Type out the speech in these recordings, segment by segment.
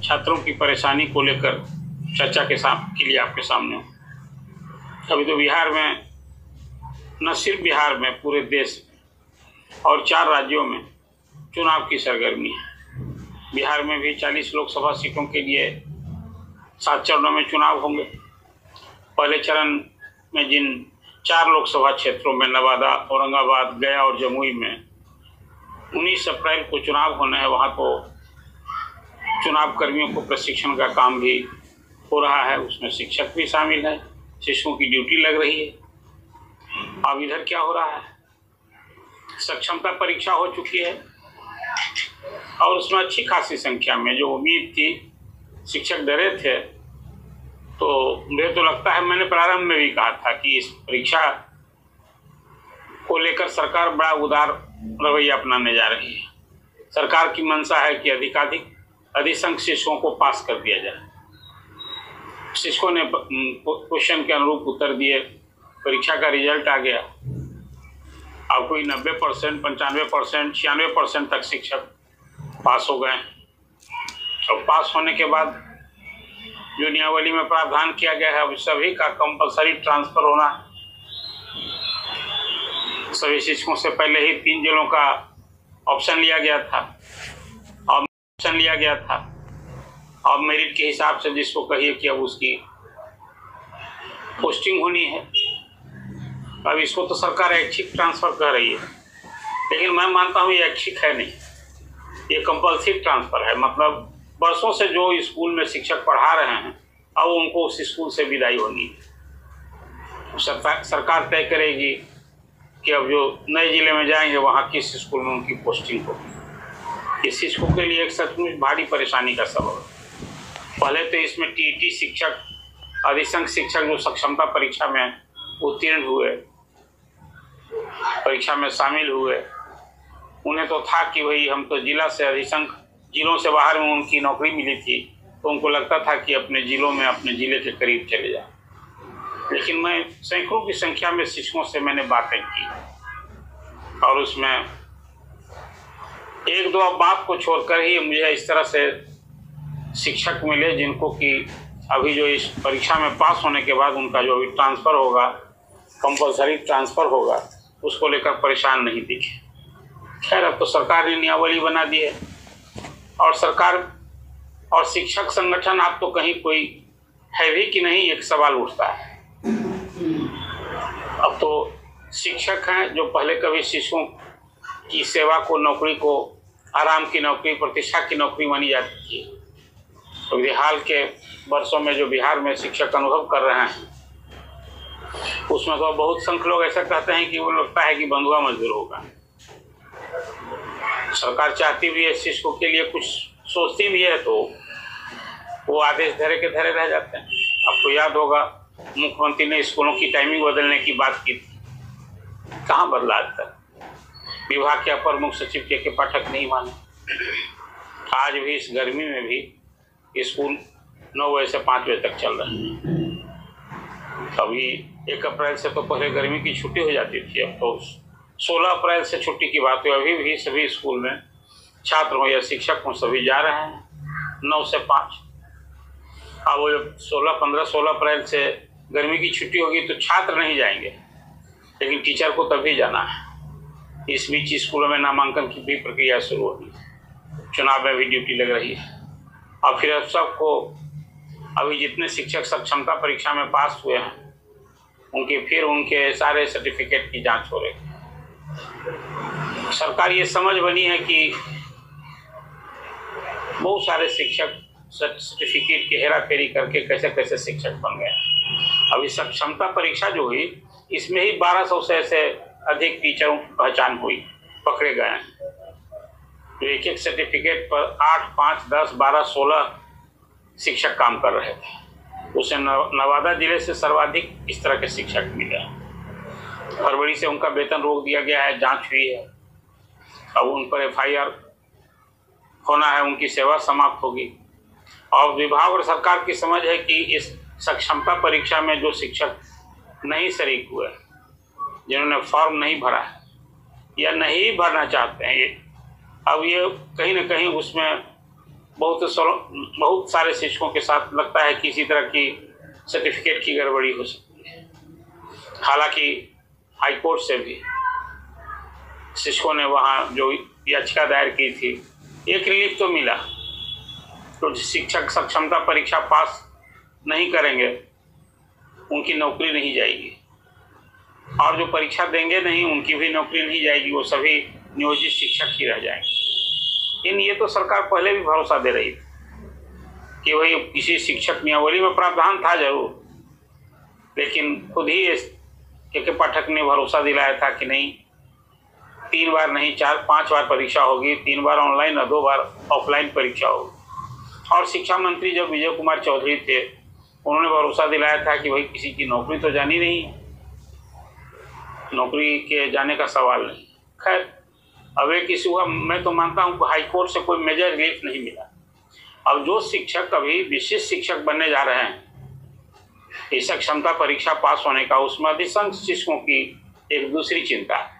छात्रों की परेशानी को लेकर चर्चा के लिए आपके सामने हूँ। अभी तो बिहार में, न सिर्फ बिहार में, पूरे देश और 4 राज्यों में चुनाव की सरगर्मी है। बिहार में भी 40 लोकसभा सीटों के लिए 7 चरणों में चुनाव होंगे। पहले चरण में जिन 4 लोकसभा क्षेत्रों में नवादा, औरंगाबाद, गया और जमुई में 19 अप्रैल को चुनाव होना है, वहाँ तो चुनाव कर्मियों को प्रशिक्षण का काम भी हो रहा है। उसमें शिक्षक भी शामिल है, शिक्षकों की ड्यूटी लग रही है। अब इधर क्या हो रहा है, सक्षमता परीक्षा हो चुकी है और उसमें अच्छी खासी संख्या में, जो उम्मीद थी, शिक्षक डरे थे। तो मुझे तो लगता है, मैंने प्रारंभ में भी कहा था कि इस परीक्षा को लेकर सरकार बड़ा उदार रवैया अपनाने जा रही है। सरकार की मंशा है कि अधिसंख्य शिक्षकों को पास कर दिया जाए। शिक्षकों ने क्वेश्चन के अनुरूप उत्तर दिए, परीक्षा का रिजल्ट आ गया। अब कोई 90%, 95%, 96% तक शिक्षक पास हो गए। और पास होने के बाद जो नियमावली में प्रावधान किया गया है, अब सभी का कंपलसरी ट्रांसफर होना। सभी शिक्षकों से पहले ही 3 जिलों का ऑप्शन लिया गया था। अब मेरिट के हिसाब से जिसको कहिए कि अब उसकी पोस्टिंग होनी है। अब इसको तो सरकार ऐच्छिक ट्रांसफर कह रही है, लेकिन मैं मानता हूँ ये ऐच्छिक है नहीं, ये कंपल्सरी ट्रांसफर है। मतलब वर्षों से जो स्कूल में शिक्षक पढ़ा रहे हैं, अब उनको उस स्कूल से विदाई होनी है। सरकार तय करेगी कि अब जो नए जिले में जाएंगे वहाँ किस स्कूल में उनकी पोस्टिंग होगी। इस शिक्षकों के लिए एक सचमुच भारी परेशानी का सबब है। पहले तो इसमें टीईटी शिक्षक, अधिसंख्य शिक्षक जो सक्षमता परीक्षा में उत्तीर्ण हुए, परीक्षा में शामिल हुए, उन्हें तो था कि भाई हम तो जिला से, अधिसंख्य जिलों से बाहर में उनकी नौकरी मिली थी, तो उनको लगता था कि अपने जिलों में, अपने जिले के करीब चले जाए। लेकिन मैं सैकड़ों की संख्या में शिक्षकों से मैंने बातें की और उसमें 1-2 बात को छोड़कर ही मुझे इस तरह से शिक्षक मिले जिनको कि अभी जो इस परीक्षा में पास होने के बाद उनका जो अभी ट्रांसफ़र होगा, कंपलसरी ट्रांसफ़र होगा, उसको लेकर परेशान नहीं दिखे। खैर, अब तो सरकार ने नियमावली बना दी है और सरकार और शिक्षक संगठन आप तो कहीं कोई है भी कि नहीं, एक सवाल उठता है। अब तो शिक्षक हैं जो पहले कभी शिशुओं की सेवा को, नौकरी को आराम की नौकरी, प्रतिष्ठा की नौकरी मानी जाती थी। तो हाल के वर्षों में जो बिहार में शिक्षक अनुभव कर रहे हैं, उसमें तो बहुत संख्य लोग ऐसा कहते हैं कि वो लगता है कि बंधुआ मजदूर होगा। सरकार चाहती भी है शिक्षकों के लिए कुछ सोचती भी है, तो वो आदेश धरे के धरे रह जाते हैं। आपको याद होगा, मुख्यमंत्री ने स्कूलों की टाइमिंग बदलने की बात की थी, कहाँ बदला आज तक। विभाग के अपर मुख्य सचिव के पाठक नहीं माने। आज भी इस गर्मी में भी स्कूल 9 बजे से 5 बजे तक चल रहे हैं। अभी 1 अप्रैल से तो पहले गर्मी की छुट्टी हो जाती थी, अब तो 16 अप्रैल से छुट्टी की बात है। अभी भी सभी स्कूल में छात्र हो या शिक्षक हो, सभी जा रहे हैं 9 से 5। अब वो जब 16 अप्रैल से गर्मी की छुट्टी होगी तो छात्र नहीं जाएंगे, लेकिन टीचर को तभी जाना है। इस बीच स्कूलों में नामांकन की भी प्रक्रिया शुरू होगी, चुनाव में भी ड्यूटी लग रही है। और फिर सबको, अभी जितने शिक्षक सक्षमता परीक्षा में पास हुए हैं, उनके सारे सर्टिफिकेट की जांच हो रही है। सरकार ये समझ बनी है कि बहुत सारे शिक्षक सर्टिफिकेट की हेरा फेरी करके कैसे कैसे शिक्षक बन गए। अभी सक्षमता परीक्षा जो हुई, इसमें ही 1200 से अधिक टीचरों की पहचान हुई, पकड़े गए हैं। तो एक सर्टिफिकेट पर 8, 5, 10, 12, 16 शिक्षक काम कर रहे थे। उसे नवादा जिले से सर्वाधिक इस तरह के शिक्षक मिले। फरवरी से उनका वेतन रोक दिया गया है, जांच हुई है। अब उन पर FIR होना है, उनकी सेवा समाप्त होगी। और विभाग और सरकार की समझ है कि इस सक्षमता परीक्षा में जो शिक्षक नहीं शरीक हुए, जिन्होंने फॉर्म नहीं भरा है या नहीं भरना चाहते हैं, अब ये कहीं ना कहीं उसमें बहुत सारे शिक्षकों के साथ लगता है कि इसी तरह की सर्टिफिकेट की गड़बड़ी हो सकती है। हालांकि हाईकोर्ट से भी शिक्षकों ने वहाँ जो याचिका दायर की थी, एक रिलीफ तो मिला। तो शिक्षक सक्षमता परीक्षा पास नहीं करेंगे उनकी नौकरी नहीं जाएगी, और जो परीक्षा देंगे नहीं उनकी भी नौकरी नहीं जाएगी, वो सभी नियोजित शिक्षक ही रह जाएंगे। लेकिन ये तो सरकार पहले भी भरोसा दे रही थी कि वही किसी शिक्षक नियमावली में प्रावधान था जरूर, लेकिन खुद ही के पाठक ने भरोसा दिलाया था कि नहीं, 3 बार नहीं 4-5 बार परीक्षा होगी, 3 बार ऑनलाइन और 2 बार ऑफलाइन परीक्षा होगी। और शिक्षा मंत्री जब विजय कुमार चौधरी थे, उन्होंने भरोसा दिलाया था कि भाई किसी की नौकरी तो जानी नहीं, नौकरी के जाने का सवाल नहीं। खैर, अब एक इशू हुआ, मैं तो मानता हूँ हाईकोर्ट से कोई मेजर रिलीफ नहीं मिला। अब जो शिक्षक अभी विशिष्ट शिक्षक बनने जा रहे हैं, इस क्षमता परीक्षा पास होने का, उसमें अधिकांश शिक्षकों की एक दूसरी चिंता है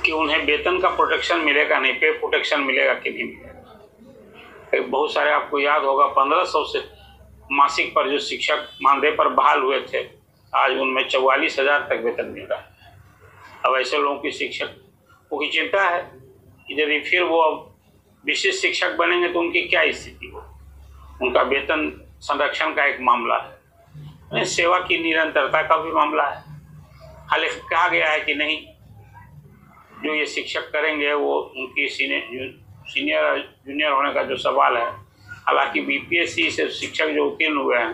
कि उन्हें वेतन का प्रोटेक्शन मिलेगा नहीं, पे प्रोटेक्शन मिलेगा कि नहीं मिलेगा। बहुत सारे आपको याद होगा 1500 से मासिक पर जो शिक्षक मानदेय पर बहाल हुए थे, आज उनमें 44,000 तक वेतन मिल रहा है। अब ऐसे लोगों की शिक्षकों की चिंता है कि यदि फिर वो अब विशिष्ट शिक्षक बनेंगे तो उनकी क्या स्थिति हो। उनका वेतन संरक्षण का एक मामला है, सेवा की निरंतरता का भी मामला है। हालांकि कहा गया है कि नहीं, जो ये शिक्षक करेंगे वो उनकी सीनियर जूनियर होने का जो सवाल है, हालांकि बीपीएससी से शिक्षक जो उत्तीर्ण हुए हैं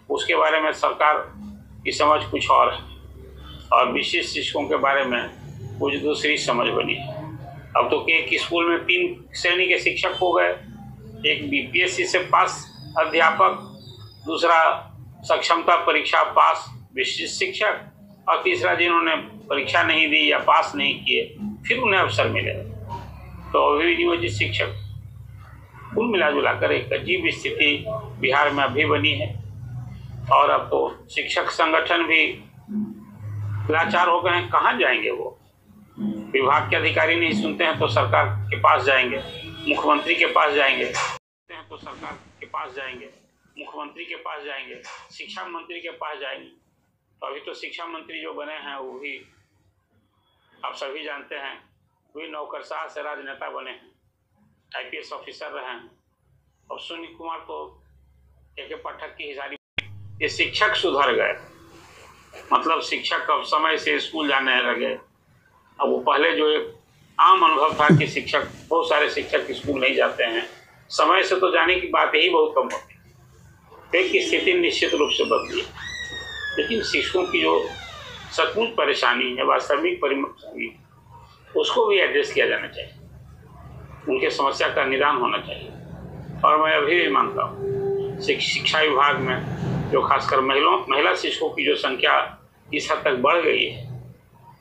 उसके बारे में सरकार की समझ कुछ और है, और विशिष्ट शिक्षकों के बारे में कुछ दूसरी समझ बनी है। अब तो एक स्कूल में 3 श्रेणी के शिक्षक हो गए, एक बीपीएससी से पास अध्यापक, दूसरा सक्षमता परीक्षा पास विशिष्ट शिक्षक, और तीसरा जिन्होंने परीक्षा नहीं दी या पास नहीं किए फिर उन्हें अवसर मिलेगा। तो अभी नियोजित शिक्षक, कुल मिलाजुला कर एक अजीब स्थिति बिहार में अभी बनी है। और अब तो शिक्षक संगठन भी लाचार हो गए हैं, कहाँ जाएंगे वो। विभाग के अधिकारी नहीं सुनते हैं तो सरकार के पास जाएंगे, मुख्यमंत्री के पास जाएंगे, तो सरकार के पास जाएंगे, मुख्यमंत्री के पास जाएंगे, शिक्षा मंत्री के पास जाएंगे। तो अभी तो शिक्षा मंत्री जो बने हैं वो भी आप सभी जानते हैं, वही नौकरशाह से राजनेता बने हैं, आईपीएस ऑफिसर रहे हैं। और सुनील कुमार तो के पाठक की हिसारी, ये शिक्षक सुधर गए, मतलब शिक्षक अब समय से स्कूल जाने लगे। अब वो पहले जो एक आम अनुभव था कि शिक्षक, बहुत सारे शिक्षक स्कूल नहीं जाते हैं, समय से तो जाने की बात ही बहुत कम होती है। एक स्थिति निश्चित रूप से बदली, लेकिन शिक्षकों की जो सचमुच परेशानी है, वास्तविक परेशानी, उसको भी एड्रेस किया जाना चाहिए, उनके समस्या का निदान होना चाहिए। और मैं अभी भी मानता हूँ शिक्षा विभाग में जो खासकर महिला शिक्षकों की जो संख्या इस हद तक बढ़ गई है,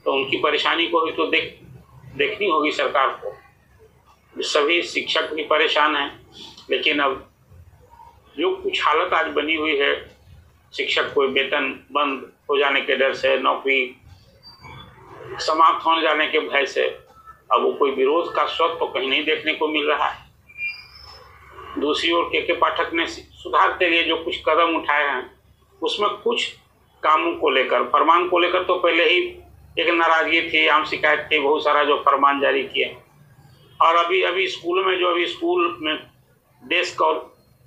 तो उनकी परेशानी को भी तो देखनी होगी सरकार को। सभी शिक्षक भी परेशान हैं, लेकिन अब जो कुछ हालत आज बनी हुई है, शिक्षक को वेतन बंद हो जाने के डर से, नौकरी समाप्त होने जाने के भय से, अब वो कोई विरोध का स्वर तो कहीं नहीं देखने को मिल रहा है। दूसरी ओर के पाठक ने सुधार के लिए जो कुछ कदम उठाए हैं, उसमें कुछ कामों को लेकर, फरमान को लेकर तो पहले ही एक नाराजगी थी, आम शिकायत थी, बहुत सारा जो फरमान जारी किए। और अभी स्कूल में जो स्कूल में डेस्क और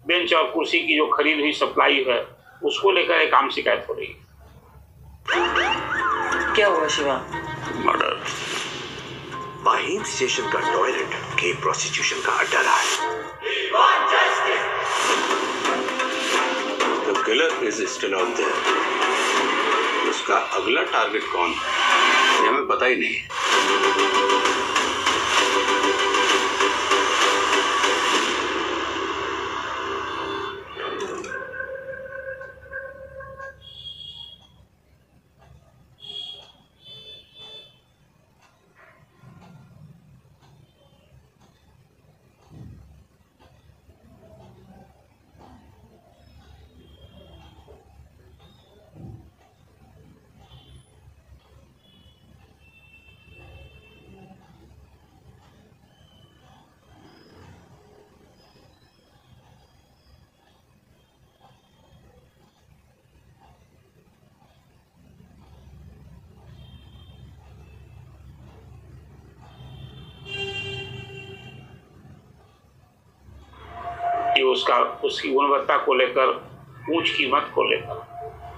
बेंच और कुर्सी की जो खरीद हुई सप्लाई है, उसको लेकर एक आम शिकायत हो रही है। क्या हुआ शिवा? मर्डर। माहिम स्टेशन का टॉयलेट के प्रोस्टिट्यूशन का अड्डा रहा है। The killer is still out there. उसका अगला टारगेट कौन है, ये हमें पता ही नहीं। कि उसकी गुणवत्ता को लेकर, ऊंच कीमत को लेकर।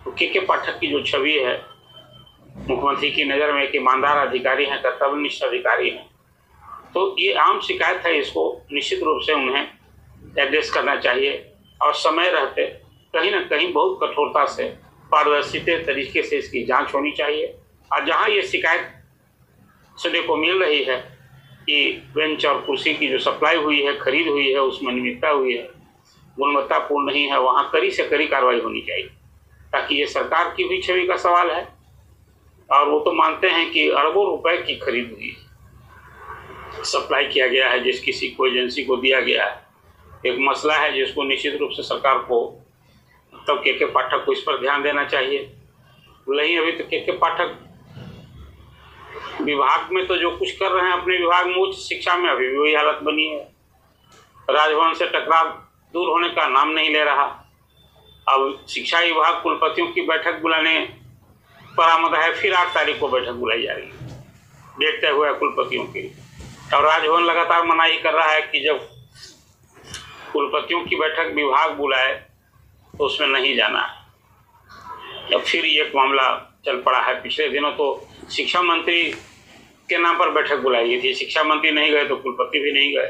तो के पाठक की जो छवि है मुख्यमंत्री की नज़र में एक ईमानदार अधिकारी हैं, कर्तव्यनिष्ठ अधिकारी हैं, तो ये आम शिकायत है, इसको निश्चित रूप से उन्हें एड्रेस करना चाहिए और समय रहते कहीं ना कहीं बहुत कठोरता से, पारदर्शिता तरीके से इसकी जांच होनी चाहिए। और जहां ये शिकायत सुनने को मिल रही है कि बेंच और कुर्सी की जो सप्लाई हुई है, खरीद हुई है, उसमें अनियमितता हुई है, गुणवत्तापूर्ण नहीं है, वहाँ कड़ी से कड़ी कार्रवाई होनी चाहिए, ताकि ये सरकार की भी छवि का सवाल है। और वो तो मानते हैं कि अरबों रुपए की खरीद हुई है, सप्लाई किया गया है, जिस किसी को एजेंसी को दिया गया है। एक मसला है जिसको निश्चित रूप से सरकार को, तब के पाठक को इस पर ध्यान देना चाहिए। नहीं, अभी तो के पाठक विभाग में तो जो कुछ कर रहे हैं अपने विभाग में, उच्च शिक्षा में अभी भी वही हालत बनी है। राजभवन से टकराव दूर होने का नाम नहीं ले रहा। अब शिक्षा विभाग कुलपतियों की बैठक बुलाने पर आमद है, फिर 8 तारीख को बैठक बुलाई जा रही है, डेट तय हुआ है कुलपतियों की। और राजभवन लगातार मनाही कर रहा है कि जब कुलपतियों की बैठक विभाग बुलाए तो उसमें नहीं जाना है। अब फिर एक मामला चल पड़ा है। पिछले दिनों तो शिक्षा मंत्री के नाम पर बैठक बुलाई गई थी, शिक्षा मंत्री नहीं गए तो कुलपति भी नहीं गए।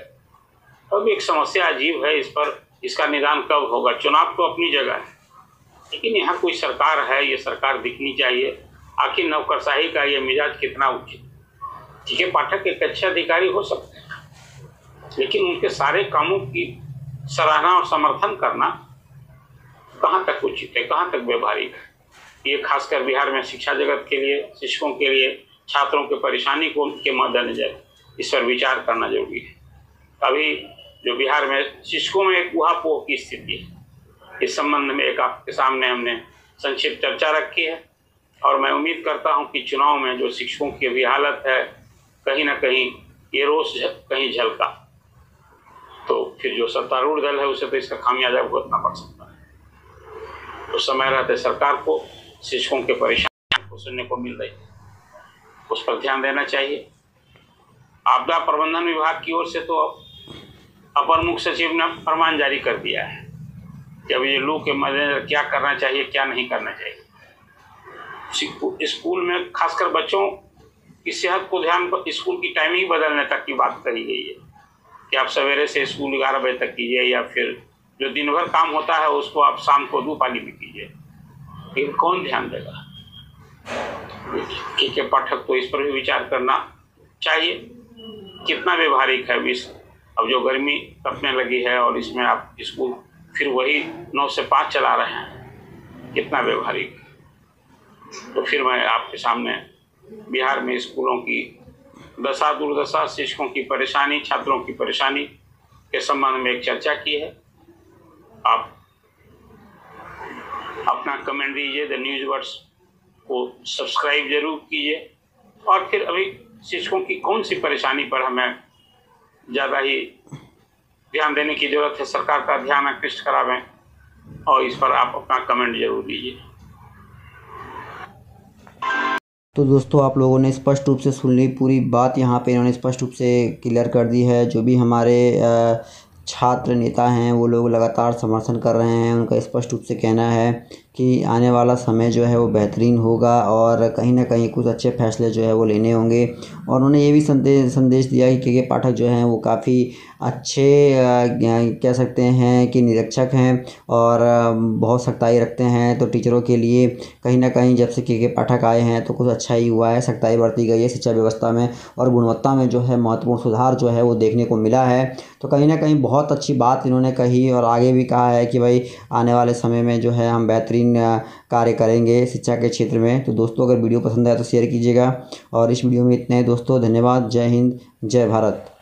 अब एक समस्या अजीब है, इस पर इसका निदान कब होगा? चुनाव तो अपनी जगह है, लेकिन यहाँ कोई सरकार है, ये सरकार दिखनी चाहिए। आखिर नौकरशाही का ये मिजाज कितना उचित? ठीक है, पाठक एक अच्छे अधिकारी हो सकते हैं, लेकिन उनके सारे कामों की सराहना और समर्थन करना कहाँ तक उचित है, कहाँ तक व्यवहारिक है? ये खासकर बिहार में शिक्षा जगत के लिए, शिक्षकों के लिए, छात्रों की परेशानी को के मद्देनजर इस पर विचार करना जरूरी है। अभी जो बिहार में शिक्षकों में एक ऊहापोह की स्थिति है, इस संबंध में एक आपके सामने हमने संक्षिप्त चर्चा रखी है। और मैं उम्मीद करता हूं कि चुनाव में जो शिक्षकों की भी हालत है, कहीं ना कहीं ये रोष कहीं झलका, तो फिर जो सत्तारूढ़ दल है उसे तो इसका खामियाजा भुगतना पड़ सकता है। तो समय रहते सरकार को शिक्षकों के परेशानी को सुनने को मिल रही है, उस पर ध्यान देना चाहिए। आपदा प्रबंधन विभाग की ओर से तो अपर मुख्य सचिव ने फरमान जारी कर दिया है कि अब ये लू के मद्देनजर क्या करना चाहिए, क्या नहीं करना चाहिए। स्कूल में खासकर बच्चों की सेहत को ध्यान पर स्कूल की टाइमिंग बदलने तक की बात कही गई है कि आप सवेरे से स्कूल 11 बजे तक कीजिए, या फिर जो दिन भर काम होता है उसको आप शाम को 2 पाली में कीजिए। लेकिन कौन ध्यान देगा? के पाठक तो इस पर भी विचार करना चाहिए, कितना व्यवहारिक है विषय। अब जो गर्मी तपने लगी है और इसमें आप स्कूल फिर वही 9 से 5 चला रहे हैं, कितना व्यवहारिक। तो फिर मैं आपके सामने बिहार में स्कूलों की दशा दुर्दशा, शिक्षकों की परेशानी, छात्रों की परेशानी के संबंध में एक चर्चा की है। आप अपना कमेंट दीजिए, द न्यूज़ वर्ड्स को सब्सक्राइब जरूर कीजिए। और फिर अभी शिक्षकों की कौन सी परेशानी पर हमें ज़्यादा ही ध्यान देने की ज़रूरत है, सरकार का ध्यान आकृष्ट करावें, और इस पर आप अपना कमेंट जरूर दीजिए। तो दोस्तों, आप लोगों ने स्पष्ट रूप से सुन ली पूरी बात। यहाँ पे इन्होंने स्पष्ट रूप से क्लियर कर दी है। जो भी हमारे छात्र नेता हैं वो लोग लगातार समर्थन कर रहे हैं। उनका स्पष्ट रूप से कहना है कि आने वाला समय जो है वो बेहतरीन होगा और कहीं ना कहीं कुछ अच्छे फैसले जो है वो लेने होंगे। और उन्होंने ये भी संदेश दिया कि के पाठक जो हैं वो काफ़ी अच्छे कह सकते हैं कि निरीक्षक हैं और बहुत सख्ताई रखते हैं। तो टीचरों के लिए कहीं ना कहीं जब से के पाठक आए हैं तो कुछ अच्छा ही हुआ है, सख्ताई बरती गई है शिक्षा व्यवस्था में और गुणवत्ता में जो है महत्वपूर्ण सुधार जो है वो देखने को मिला है। तो कहीं ना कहीं बहुत अच्छी बात इन्होंने कही और आगे भी कहा है कि भाई आने वाले समय में जो है हम बेहतरीन कार्य करेंगे शिक्षा के क्षेत्र में। तो दोस्तों, अगर वीडियो पसंद आए तो शेयर कीजिएगा और इस वीडियो में इतना ही दोस्तों। धन्यवाद। जय हिंद, जय भारत।